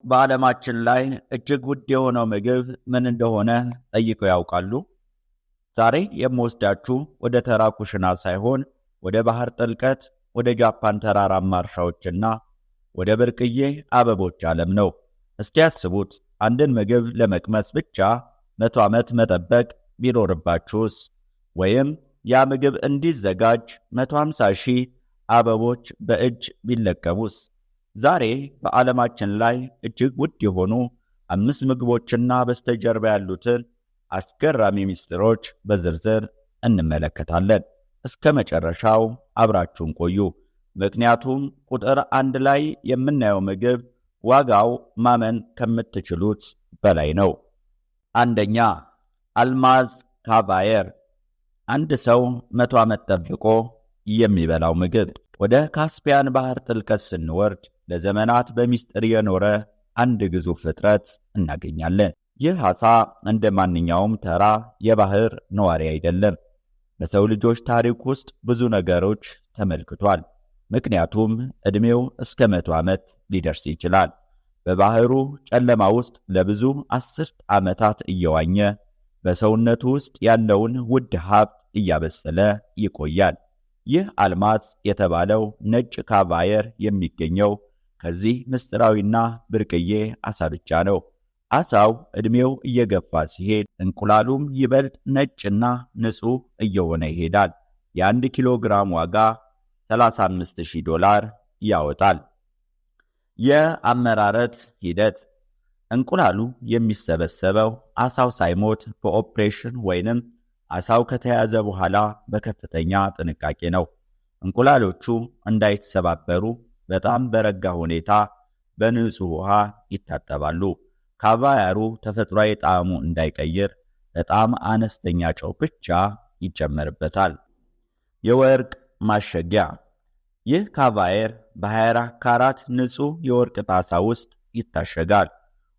በዓለማችን ላይ እጅግ ውድ የሆነው ምግብ ምን እንደሆነ ጠይቀው ያውቃሉ? ዛሬ የምወስዳችሁ ወደ ተራ ኩሽና ሳይሆን ወደ ባህር ጥልቀት፣ ወደ ጃፓን ተራራማ እርሻዎችና ወደ ብርቅዬ አበቦች ዓለም ነው። እስቲ ያስቡት፣ አንድን ምግብ ለመቅመስ ብቻ 100 ዓመት መጠበቅ ቢኖርባችሁስ? ወይም ያ ምግብ እንዲዘጋጅ 150,000 አበቦች በእጅ ቢለቀሙስ? ዛሬ በዓለማችን ላይ እጅግ ውድ የሆኑ 5 ምግቦችና በስተጀርባ ያሉትን አስገራሚ ምስጢሮች በዝርዝር እንመለከታለን። እስከ መጨረሻው አብራችሁን ቆዩ። ምክንያቱም ቁጥር 1 ላይ የምናየው ምግብ ዋጋው ማመን ከምትችሉት በላይ ነው። አንደኛ፣ አልማዝ ካቫየር። አንድ ሰው 100 ዓመት ጠብቆ የሚበላው ምግብ። ወደ ካስፒያን ባህር ጥልቀት ስንወርድ ለዘመናት በሚስጥር የኖረ አንድ ግዙፍ ፍጥረት እናገኛለን። ይህ ዓሣ እንደ ማንኛውም ተራ የባህር ነዋሪ አይደለም። በሰው ልጆች ታሪክ ውስጥ ብዙ ነገሮች ተመልክቷል። ምክንያቱም ዕድሜው እስከ 100 ዓመት ሊደርስ ይችላል። በባህሩ ጨለማ ውስጥ ለብዙ 10 ዓመታት እየዋኘ በሰውነቱ ውስጥ ያለውን ውድ ሀብት እያበሰለ ይቆያል። ይህ አልማዝ የተባለው ነጭ ካቫየር የሚገኘው ከዚህ ምስጢራዊና ብርቅዬ ዓሣ ብቻ ነው። ዓሣው ዕድሜው እየገፋ ሲሄድ እንቁላሉም ይበልጥ ነጭና ንጹሕ እየሆነ ይሄዳል። የ1 ኪሎ ግራም ዋጋ $35,000 ያወጣል። የአመራረት ሂደት። እንቁላሉ የሚሰበሰበው ዓሣው ሳይሞት በኦፕሬሽን ወይንም ዓሣው ከተያዘ በኋላ በከፍተኛ ጥንቃቄ ነው። እንቁላሎቹ እንዳይተሰባበሩ በጣም በረጋ ሁኔታ በንጹህ ውሃ ይታጠባሉ። ካቫየሩ ተፈጥሯዊ ጣዕሙ እንዳይቀይር በጣም አነስተኛ ጨው ብቻ ይጨመርበታል። የወርቅ ማሸጊያ። ይህ ካቫየር በ24 ካራት ንጹህ የወርቅ ጣሳ ውስጥ ይታሸጋል።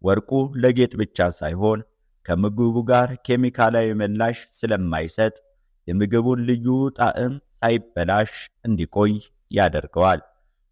ወርቁ ለጌጥ ብቻ ሳይሆን ከምግቡ ጋር ኬሚካላዊ ምላሽ ስለማይሰጥ የምግቡን ልዩ ጣዕም ሳይበላሽ እንዲቆይ ያደርገዋል።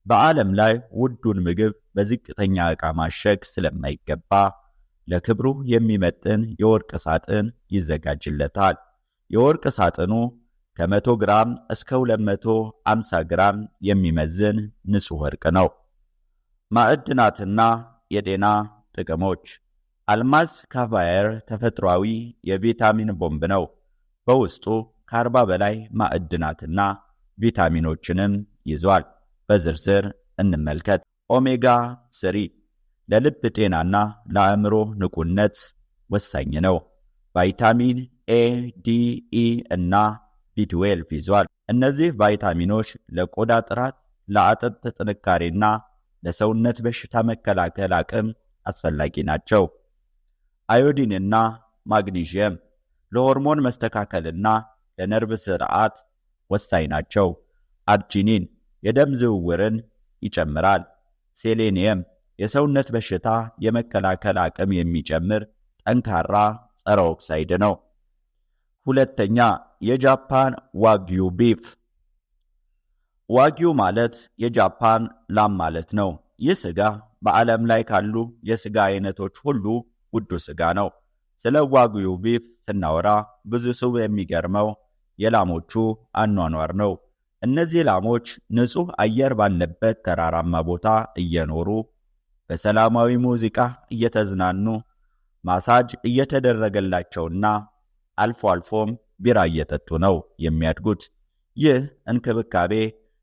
በዓለም ላይ ውዱን ምግብ በዝቅተኛ ዕቃ ማሸግ ስለማይገባ ለክብሩ የሚመጥን የወርቅ ሳጥን ይዘጋጅለታል። የወርቅ ሳጥኑ ከ100 ግራም እስከ 250 ግራም የሚመዝን ንጹሕ ወርቅ ነው። ማዕድናትና የጤና ጥቅሞች። አልማዝ ካቫየር ተፈጥሯዊ የቪታሚን ቦምብ ነው። በውስጡ ከ40 በላይ ማዕድናትና ቪታሚኖችንም ይዟል። በዝርዝር እንመልከት። ኦሜጋ 3 ለልብ ጤናና ለአእምሮ ንቁነት ወሳኝ ነው። ቫይታሚን ኤ፣ ዲ፣ ኢ እና ቢ12 ይዟል። እነዚህ ቫይታሚኖች ለቆዳ ጥራት፣ ለአጥንት ጥንካሬና ለሰውነት በሽታ መከላከል አቅም አስፈላጊ ናቸው። አዮዲንና ማግኒዥየም ለሆርሞን መስተካከልና ለነርቭ ስርዓት ወሳኝ ናቸው። አርጂኒን የደም ዝውውርን ይጨምራል። ሴሌኒየም የሰውነት በሽታ የመከላከል አቅም የሚጨምር ጠንካራ ጸረ ኦክሳይድ ነው። ሁለተኛ፣ የጃፓን ዋጊዩ ቢፍ። ዋጊዩ ማለት የጃፓን ላም ማለት ነው። ይህ ስጋ በዓለም ላይ ካሉ የስጋ አይነቶች ሁሉ ውዱ ስጋ ነው። ስለ ዋጊዩ ቢፍ ስናወራ ብዙ ሰው የሚገርመው የላሞቹ አኗኗር ነው። እነዚህ ላሞች ንጹህ አየር ባለበት ተራራማ ቦታ እየኖሩ በሰላማዊ ሙዚቃ እየተዝናኑ ማሳጅ እየተደረገላቸውና አልፎ አልፎም ቢራ እየጠጡ ነው የሚያድጉት። ይህ እንክብካቤ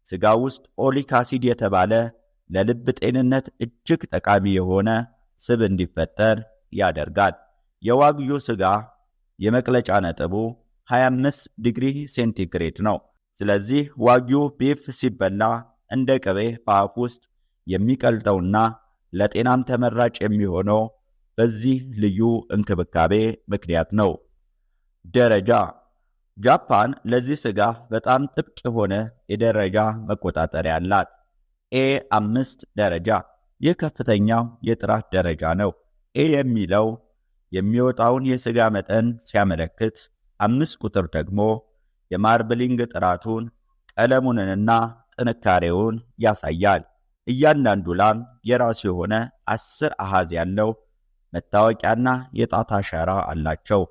ስጋ ውስጥ ኦሊክ አሲድ የተባለ ለልብ ጤንነት እጅግ ጠቃሚ የሆነ ስብ እንዲፈጠር ያደርጋል። የዋግዩ ስጋ የመቅለጫ ነጥቡ 25 ዲግሪ ሴንቲግሬድ ነው። ስለዚህ ዋጊዩ ቢፍ ሲበላ እንደ ቅቤ በአፍ ውስጥ የሚቀልጠውና ለጤናም ተመራጭ የሚሆነው በዚህ ልዩ እንክብካቤ ምክንያት ነው። ደረጃ። ጃፓን ለዚህ ስጋ በጣም ጥብቅ የሆነ የደረጃ መቆጣጠሪያ አላት። A5 ደረጃ። ይህ ከፍተኛው የጥራት ደረጃ ነው። ኤ የሚለው የሚወጣውን የስጋ መጠን ሲያመለክት፣ 5 ቁጥር ደግሞ የማርብሊንግ ጥራቱን፣ ቀለሙንና ጥንካሬውን ያሳያል። እያንዳንዱ ላም የራሱ የሆነ 10 አሃዝ ያለው መታወቂያና የጣት አሻራ አላቸው።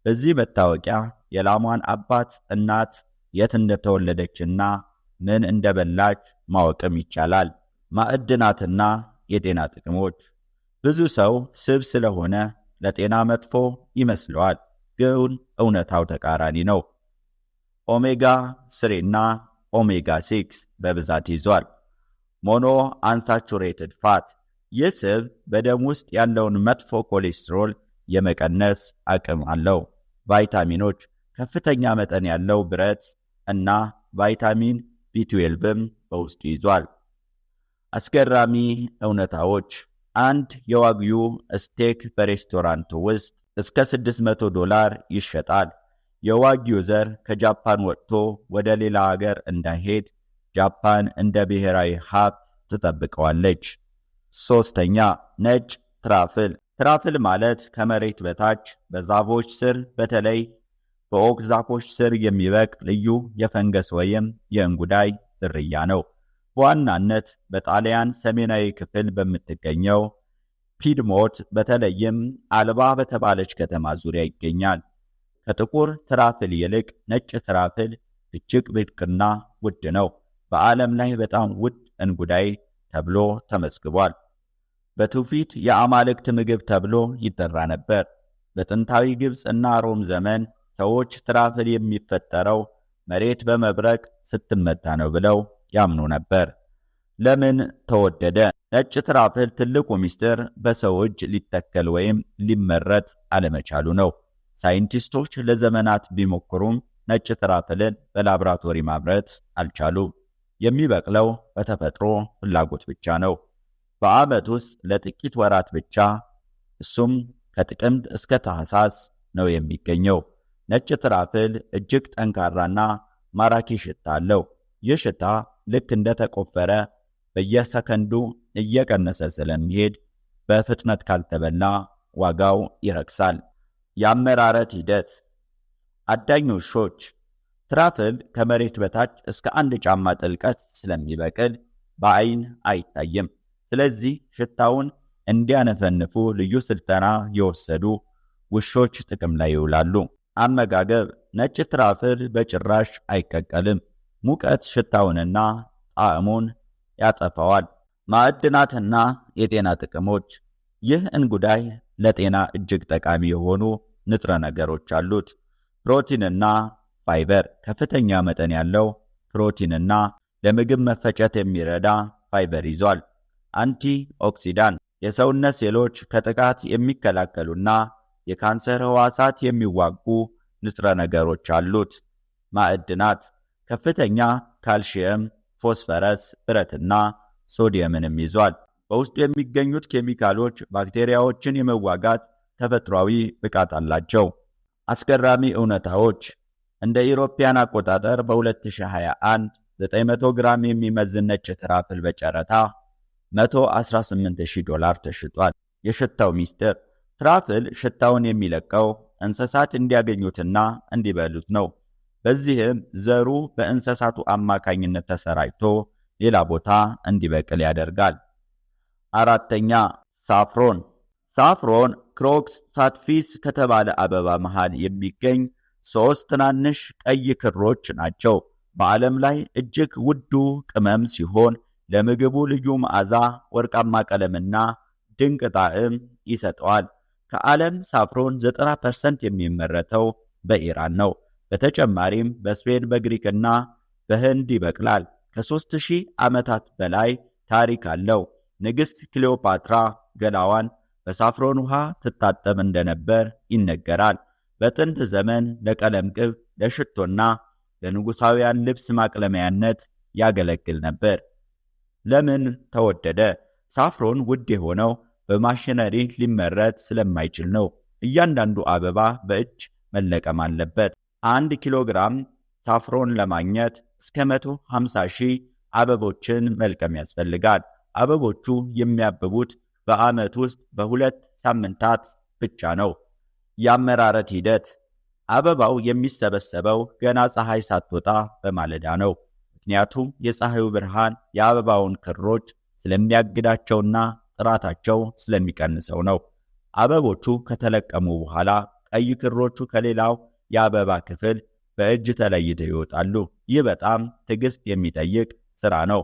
በዚህ መታወቂያ የላሟን አባት፣ እናት፣ የት እንደተወለደችና ምን እንደበላች ማወቅም ይቻላል። ማዕድናትና የጤና ጥቅሞች። ብዙ ሰው ስብ ስለሆነ ለጤና መጥፎ ይመስለዋል፣ ግን እውነታው ተቃራኒ ነው። ኦሜጋ 3 እና ኦሜጋ 6 በብዛት ይዟል። ሞኖ አንሳቹሬትድ ፋት፣ ይህ ስብ በደም ውስጥ ያለውን መጥፎ ኮሌስትሮል የመቀነስ አቅም አለው። ቫይታሚኖች፣ ከፍተኛ መጠን ያለው ብረት እና ቫይታሚን B12ም በውስጡ ይዟል። አስገራሚ እውነታዎች። አንድ የዋግዩ ስቴክ በሬስቶራንት ውስጥ እስከ $600 ይሸጣል። የዋግዩ ዘር ከጃፓን ወጥቶ ወደ ሌላ ሀገር እንዳይሄድ ጃፓን እንደ ብሔራዊ ሀብት ትጠብቀዋለች። 3ኛ ነጭ ትራፍል። ትራፍል ማለት ከመሬት በታች በዛፎች ስር በተለይ በኦክ ዛፎች ስር የሚበቅል ልዩ የፈንገስ ወይም የእንጉዳይ ዝርያ ነው። በዋናነት በጣሊያን ሰሜናዊ ክፍል በምትገኘው ፒድሞት በተለይም አልባ በተባለች ከተማ ዙሪያ ይገኛል። ከጥቁር ትራፍል ይልቅ ነጭ ትራፍል እጅግ ብርቅና ውድ ነው። በዓለም ላይ በጣም ውድ እንጉዳይ ተብሎ ተመዝግቧል። በትውፊት የአማልክት ምግብ ተብሎ ይጠራ ነበር። በጥንታዊ ግብፅ እና ሮም ዘመን ሰዎች ትራፍል የሚፈጠረው መሬት በመብረቅ ስትመታ ነው ብለው ያምኑ ነበር። ለምን ተወደደ? ነጭ ትራፍል ትልቁ ምስጢር በሰው እጅ ሊተከል ወይም ሊመረት አለመቻሉ ነው። ሳይንቲስቶች ለዘመናት ቢሞክሩም ነጭ ትራፍልን በላብራቶሪ ማምረት አልቻሉም። የሚበቅለው በተፈጥሮ ፍላጎት ብቻ ነው። በዓመት ውስጥ ለጥቂት ወራት ብቻ፣ እሱም ከጥቅምት እስከ ታህሳስ ነው የሚገኘው። ነጭ ትራፍል እጅግ ጠንካራና ማራኪ ሽታ አለው። ይህ ሽታ ልክ እንደተቆፈረ በየሰከንዱ እየቀነሰ ስለሚሄድ በፍጥነት ካልተበላ ዋጋው ይረክሳል። የአመራረት ሂደት። አዳኝ ውሾች። ትራፍል ከመሬት በታች እስከ 1 ጫማ ጥልቀት ስለሚበቅል በአይን አይታይም። ስለዚህ ሽታውን እንዲያነፈንፉ ልዩ ስልጠና የወሰዱ ውሾች ጥቅም ላይ ይውላሉ። አመጋገብ። ነጭ ትራፍል በጭራሽ አይቀቀልም። ሙቀት ሽታውንና ጣዕሙን ያጠፋዋል። ማዕድናትና የጤና ጥቅሞች። ይህ እንጉዳይ ለጤና እጅግ ጠቃሚ የሆኑ ንጥረ ነገሮች አሉት። ፕሮቲንና ፋይበር። ከፍተኛ መጠን ያለው ፕሮቲንና ለምግብ መፈጨት የሚረዳ ፋይበር ይዟል። አንቲ ኦክሲዳንት፣ የሰውነት ሴሎች ከጥቃት የሚከላከሉና የካንሰር ህዋሳት የሚዋጉ ንጥረ ነገሮች አሉት። ማዕድናት፣ ከፍተኛ ካልሲየም፣ ፎስፈረስ፣ ብረትና ሶዲየምንም ይዟል። በውስጡ የሚገኙት ኬሚካሎች ባክቴሪያዎችን የመዋጋት ተፈጥሯዊ ብቃት አላቸው። አስገራሚ እውነታዎች። እንደ ኢሮፒያን አቆጣጠር በ2021 900 ግራም የሚመዝን ነጭ ትራፍል በጨረታ $118,000 ተሽጧል። የሽታው ሚስጥር። ትራፍል ሽታውን የሚለቀው እንስሳት እንዲያገኙትና እንዲበሉት ነው። በዚህም ዘሩ በእንስሳቱ አማካኝነት ተሰራጭቶ ሌላ ቦታ እንዲበቅል ያደርጋል። 4ኛ ሳፍሮን። ሳፍሮን ክሮክስ ሳትፊስ ከተባለ አበባ መሃል የሚገኝ 3 ትናንሽ ቀይ ክሮች ናቸው። በዓለም ላይ እጅግ ውዱ ቅመም ሲሆን ለምግቡ ልዩ መዓዛ፣ ወርቃማ ቀለምና ድንቅ ጣዕም ይሰጠዋል። ከዓለም ሳፍሮን 90% የሚመረተው በኢራን ነው። በተጨማሪም በስፔን፣ በግሪክና በህንድ ይበቅላል። ከ3000 ዓመታት በላይ ታሪክ አለው። ንግሥት ክሊዮፓትራ ገላዋን በሳፍሮን ውሃ ትታጠብ እንደነበር ይነገራል። በጥንት ዘመን ለቀለም ቅብ፣ ለሽቶና ለንጉሳውያን ልብስ ማቅለሚያነት ያገለግል ነበር። ለምን ተወደደ? ሳፍሮን ውድ የሆነው በማሽነሪ ሊመረት ስለማይችል ነው። እያንዳንዱ አበባ በእጅ መለቀም አለበት። 1 ኪሎ ግራም ሳፍሮን ለማግኘት እስከ 150,000 አበቦችን መልቀም ያስፈልጋል። አበቦቹ የሚያብቡት በዓመት ውስጥ በ2 ሳምንታት ብቻ ነው። የአመራረት ሂደት። አበባው የሚሰበሰበው ገና ፀሐይ ሳትወጣ በማለዳ ነው። ምክንያቱም የፀሐዩ ብርሃን የአበባውን ክሮች ስለሚያግዳቸውና ጥራታቸው ስለሚቀንሰው ነው። አበቦቹ ከተለቀሙ በኋላ ቀይ ክሮቹ ከሌላው የአበባ ክፍል በእጅ ተለይተው ይወጣሉ። ይህ በጣም ትዕግስት የሚጠይቅ ሥራ ነው።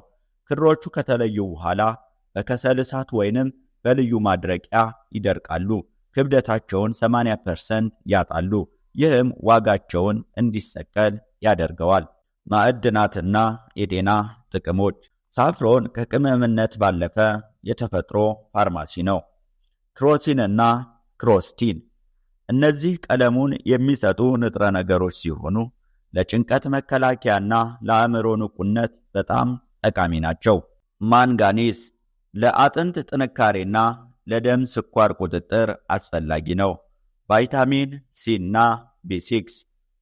ክሮቹ ከተለዩ በኋላ በከሰል እሳት ወይንም በልዩ ማድረቂያ ይደርቃሉ። ክብደታቸውን 80% ያጣሉ። ይህም ዋጋቸውን እንዲሰቀል ያደርገዋል። ማዕድናትና የጤና ጥቅሞች። ሳፍሮን ከቅመምነት ባለፈ የተፈጥሮ ፋርማሲ ነው። ክሮሲንና ክሮስቲን እነዚህ ቀለሙን የሚሰጡ ንጥረ ነገሮች ሲሆኑ ለጭንቀት መከላከያና ለአእምሮ ንቁነት በጣም ጠቃሚ ናቸው። ማንጋኒስ ለአጥንት ጥንካሬና ለደም ስኳር ቁጥጥር አስፈላጊ ነው። ቫይታሚን ሲና ቢ6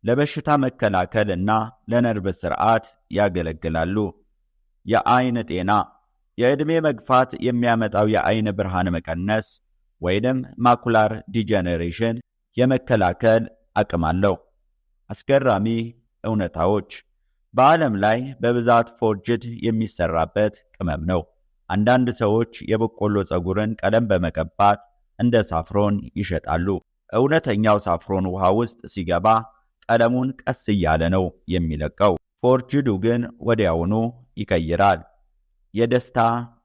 ለበሽታ መከላከል እና ለነርቭ ስርዓት ያገለግላሉ። የአይን ጤና የዕድሜ መግፋት የሚያመጣው የአይን ብርሃን መቀነስ ወይንም ማኩላር ዲጀነሬሽን የመከላከል አቅም አለው። አስገራሚ እውነታዎች በዓለም ላይ በብዛት ፎርጅድ የሚሰራበት ቅመም ነው። አንዳንድ ሰዎች የበቆሎ ፀጉርን ቀለም በመቀባት እንደ ሳፍሮን ይሸጣሉ። እውነተኛው ሳፍሮን ውሃ ውስጥ ሲገባ ቀለሙን ቀስ እያለ ነው የሚለቀው። ፎርጅዱ ግን ወዲያውኑ ይቀይራል። የደስታ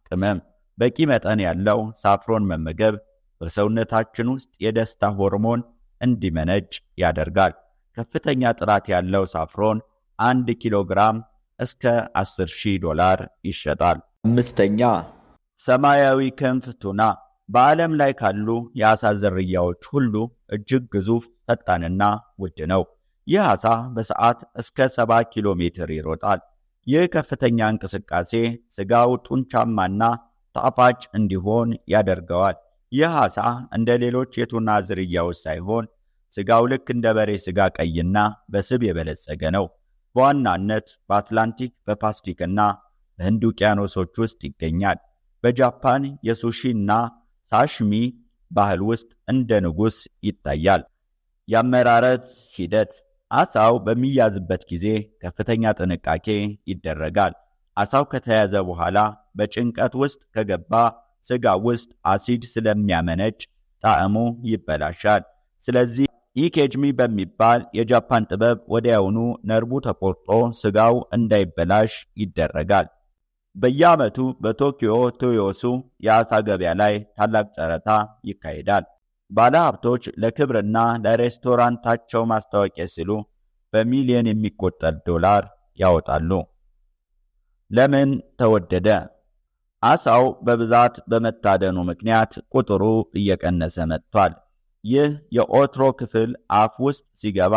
ቅመም በቂ መጠን ያለው ሳፍሮን መመገብ በሰውነታችን ውስጥ የደስታ ሆርሞን እንዲመነጭ ያደርጋል። ከፍተኛ ጥራት ያለው ሳፍሮን 1 ኪሎ ግራም እስከ $10,000 ይሸጣል። 5ኛ ሰማያዊ ክንፍ ቱና በዓለም ላይ ካሉ የዓሣ ዝርያዎች ሁሉ እጅግ ግዙፍ፣ ፈጣንና ውድ ነው። ይህ ዓሣ በሰዓት እስከ 70 ኪሎ ሜትር ይሮጣል። ይህ ከፍተኛ እንቅስቃሴ ስጋው ጡንቻማና ጣፋጭ እንዲሆን ያደርገዋል። ይህ ዓሣ እንደ ሌሎች የቱና ዝርያዎች ሳይሆን ስጋው ልክ እንደ በሬ ስጋ ቀይና በስብ የበለጸገ ነው። በዋናነት በአትላንቲክ፣ በፓሲፊክና በህንድ ውቅያኖሶች ውስጥ ይገኛል። በጃፓን የሱሺና ሳሽሚ ባህል ውስጥ እንደ ንጉሥ ይታያል። የአመራረት ሂደት ዓሣው በሚያዝበት ጊዜ ከፍተኛ ጥንቃቄ ይደረጋል። ዓሣው ከተያዘ በኋላ በጭንቀት ውስጥ ከገባ ስጋ ውስጥ አሲድ ስለሚያመነጭ ጣዕሙ ይበላሻል። ስለዚህ ኢኬጅሚ በሚባል የጃፓን ጥበብ ወዲያውኑ ነርቡ ተቆርጦ ስጋው እንዳይበላሽ ይደረጋል። በየዓመቱ በቶኪዮ ቶዮሱ የዓሣ ገበያ ላይ ታላቅ ጨረታ ይካሄዳል። ባለሀብቶች ለክብርና ለሬስቶራንታቸው ማስታወቂያ ሲሉ በሚሊዮን የሚቆጠር $1 ያወጣሉ። ለምን ተወደደ? ዓሣው በብዛት በመታደኑ ምክንያት ቁጥሩ እየቀነሰ መጥቷል። ይህ የኦትሮ ክፍል አፍ ውስጥ ሲገባ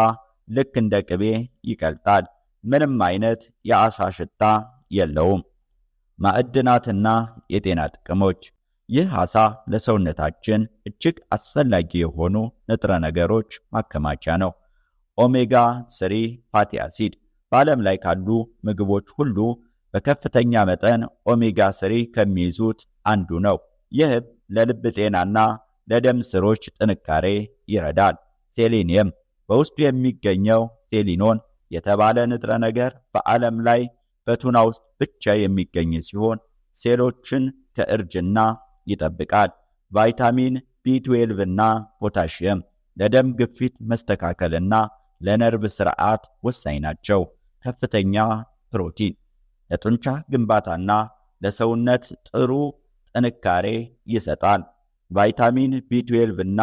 ልክ እንደ ቅቤ ይቀልጣል። ምንም አይነት የዓሣ ሽታ የለውም። ማዕድናትና የጤና ጥቅሞች ይህ ዓሣ ለሰውነታችን እጅግ አስፈላጊ የሆኑ ንጥረ ነገሮች ማከማቻ ነው። ኦሜጋ 3 ፋቲ አሲድ በዓለም ላይ ካሉ ምግቦች ሁሉ በከፍተኛ መጠን ኦሜጋ 3 ከሚይዙት አንዱ ነው። ይህም ለልብ ጤናና ለደም ስሮች ጥንካሬ ይረዳል። ሴሌኒየም በውስጡ የሚገኘው ሴሊኖን የተባለ ንጥረ ነገር በዓለም ላይ በቱና ውስጥ ብቻ የሚገኝ ሲሆን ሴሎችን ከእርጅና ይጠብቃል። ቫይታሚን ቢ12 እና ፖታሺየም ለደም ግፊት መስተካከልና ለነርቭ ስርዓት ወሳኝ ናቸው። ከፍተኛ ፕሮቲን ለጡንቻ ግንባታና ለሰውነት ጥሩ ጥንካሬ ይሰጣል። ቫይታሚን ቢ12 እና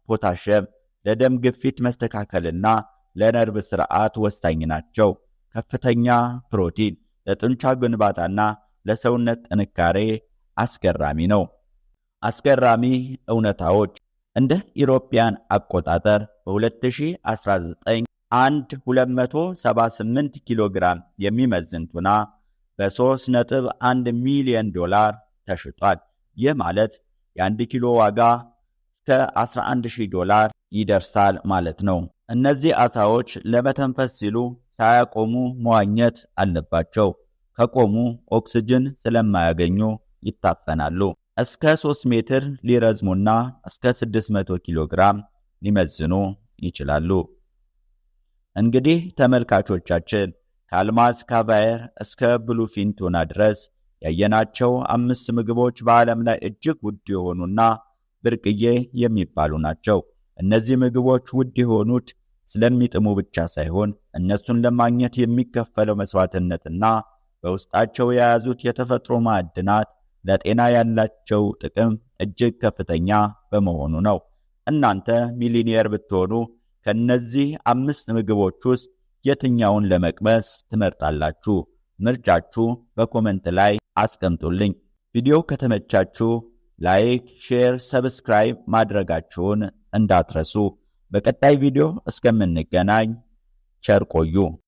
ፖታሺየም ለደም ግፊት መስተካከልና ለነርቭ ስርዓት ወሳኝ ናቸው። ከፍተኛ ፕሮቲን ለጡንቻ ግንባታና ለሰውነት ጥንካሬ አስገራሚ ነው። አስገራሚ እውነታዎች እንደ ኢሮፒያን አቆጣጠር በ2019 278 ኪሎ ግራም የሚመዝን ቱና በ3.1 ሚሊዮን $1 ተሽጧል። ይህ ማለት የ1 ኪሎ ዋጋ እስከ $11,000 ይደርሳል ማለት ነው። እነዚህ ዓሣዎች ለመተንፈስ ሲሉ ሳያቆሙ መዋኘት አለባቸው። ከቆሙ ኦክስጅን ስለማያገኙ ይታፈናሉ። እስከ 3 ሜትር ሊረዝሙና እስከ 600 ኪሎ ግራም ሊመዝኑ ይችላሉ። እንግዲህ ተመልካቾቻችን ከአልማዝ ካቫየር እስከ ብሉፊን ቱና ድረስ ያየናቸው 5 ምግቦች በዓለም ላይ እጅግ ውድ የሆኑና ብርቅዬ የሚባሉ ናቸው። እነዚህ ምግቦች ውድ የሆኑት ስለሚጥሙ ብቻ ሳይሆን እነሱን ለማግኘት የሚከፈለው መስዋዕትነትና በውስጣቸው የያዙት የተፈጥሮ ማዕድናት ለጤና ያላቸው ጥቅም እጅግ ከፍተኛ በመሆኑ ነው። እናንተ ሚሊዮኔር ብትሆኑ ከነዚህ 5 ምግቦች ውስጥ የትኛውን ለመቅመስ ትመርጣላችሁ? ምርጫችሁ በኮሜንት ላይ አስቀምጡልኝ። ቪዲዮው ከተመቻችሁ ላይክ፣ ሼር፣ ሰብስክራይብ ማድረጋችሁን እንዳትረሱ። በቀጣይ ቪዲዮ እስከምንገናኝ ቸር ቆዩ።